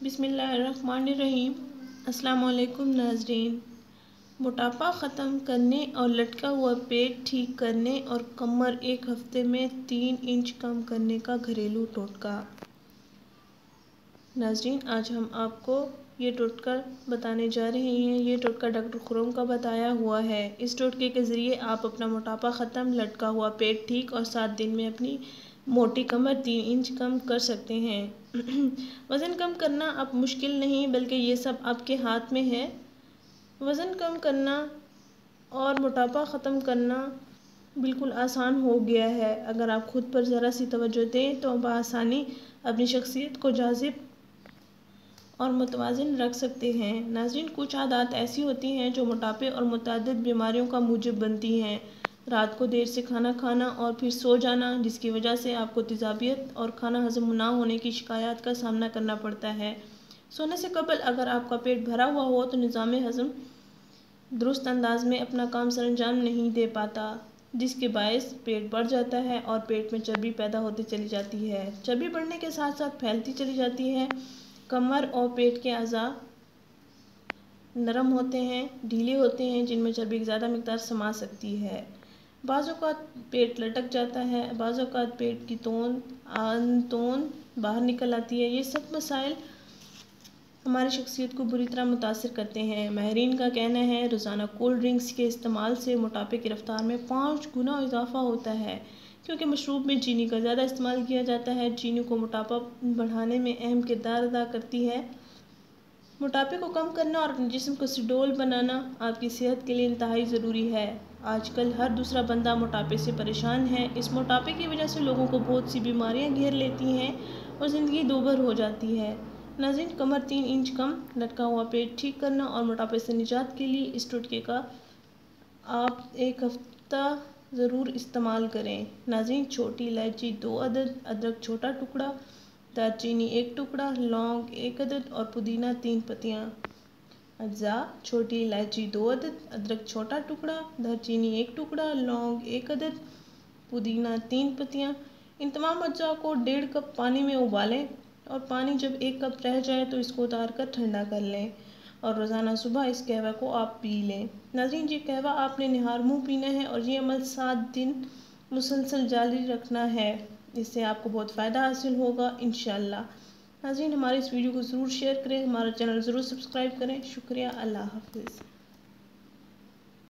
बिस्मिल्लाहिर्रहमानिर्रहीम। अस्सलाम वालेकुम नाज़रीन। मोटापा ख़त्म करने और लटका हुआ पेट ठीक करने और कमर 1 हफ्ते में 3 इंच कम करने का घरेलू टोटका। नाज़रीन, आज हम आपको ये टोटका बताने जा रहे हैं। ये टोटका डॉक्टर खुरम का बताया हुआ है। इस टोटके के ज़रिए आप अपना मोटापा ख़त्म, लटका हुआ पेट ठीक और 7 दिन में अपनी मोटी कमर 3 इंच कम कर सकते हैं। वज़न कम करना अब मुश्किल नहीं, बल्कि ये सब आपके हाथ में है। वज़न कम करना और मोटापा ख़त्म करना बिल्कुल आसान हो गया है। अगर आप खुद पर ज़रा सी तवज्जो दें तो बआसानी अपनी शख्सियत को जाज़िब और मुतवाज़िन रख सकते हैं। नाज़रीन, कुछ आदत ऐसी होती हैं जो मोटापे और मुतअद्दिद बीमारियों का मूजिब बनती हैं। रात को देर से खाना खाना और फिर सो जाना, जिसकी वजह से आपको तेज़ाबियत और खाना हज़म ना होने की शिकायत का सामना करना पड़ता है। सोने से कबल अगर आपका पेट भरा हुआ हो तो निज़ाम हज़म दुरुस्त अंदाज में अपना काम सरअंजाम नहीं दे पाता, जिसके बायस पेट बढ़ जाता है और पेट में चर्बी पैदा होती चली जाती है। चर्बी बढ़ने के साथ साथ फैलती चली जाती है। कमर और पेट के अज़ा नरम होते हैं, ढीले होते हैं, जिनमें चर्बी की ज़्यादा मिकदार समा सकती है। बाज़ औक़ात पेट लटक जाता है, बाज़ औक़ात पेट की तोन बाहर निकल आती है। ये सब मसाइल हमारी शख्सियत को बुरी तरह मुतासिर करते हैं। माहिरीन का कहना है रोज़ाना कोल्ड ड्रिंक्स के इस्तेमाल से मोटापे की रफ्तार में 5 गुना इजाफा होता है, क्योंकि मशरूब में चीनी का ज़्यादा इस्तेमाल किया जाता है। चीनी को मोटापा बढ़ाने में अहम किरदार अदा करती है। मोटापे को कम करना और अपने जिस्म को सुडौल बनाना आपकी सेहत के लिए इंतहाई ज़रूरी है। आजकल हर दूसरा बंदा मोटापे से परेशान है। इस मोटापे की वजह से लोगों को बहुत सी बीमारियां घेर लेती हैं और ज़िंदगी दोभर हो जाती है। नाज़रीन, कमर 3 इंच कम, लटका हुआ पेट ठीक करना और मोटापे से निजात के लिए इस टोटके का आप 1 हफ्ता ज़रूर इस्तेमाल करें। नाज़रीन, छोटी इलायची 2 अदद, अदरक छोटा टुकड़ा, दालचीनी 1 टुकड़ा, लौंग 1 अदद और पुदीना 3 पत्तियाँ। अज्जा: छोटी इलायची 2 अदद, अदरक छोटा टुकड़ा, दालचीनी 1 टुकड़ा, लौंग 1 अदद, पुदीना 3 पत्तियाँ। इन तमाम अज्जा को 1.5 कप पानी में उबालें और पानी जब 1 कप रह जाए तो इसको उतार कर ठंडा कर लें और रोज़ाना सुबह इस कहवा को आप पी लें। नाज़रीन, ये कहवा आपने निहार मुँह पीना है और ये अमल 7 दिन मुसलसल जारी रखना है। इससे आपको बहुत फ़ायदा हासिल होगा इंशाअल्लाह। नाज़रीन, हमारे इस वीडियो को ज़रूर शेयर करें, हमारा चैनल ज़रूर सब्सक्राइब करें। शुक्रिया। अल्लाह हाफ़िज़।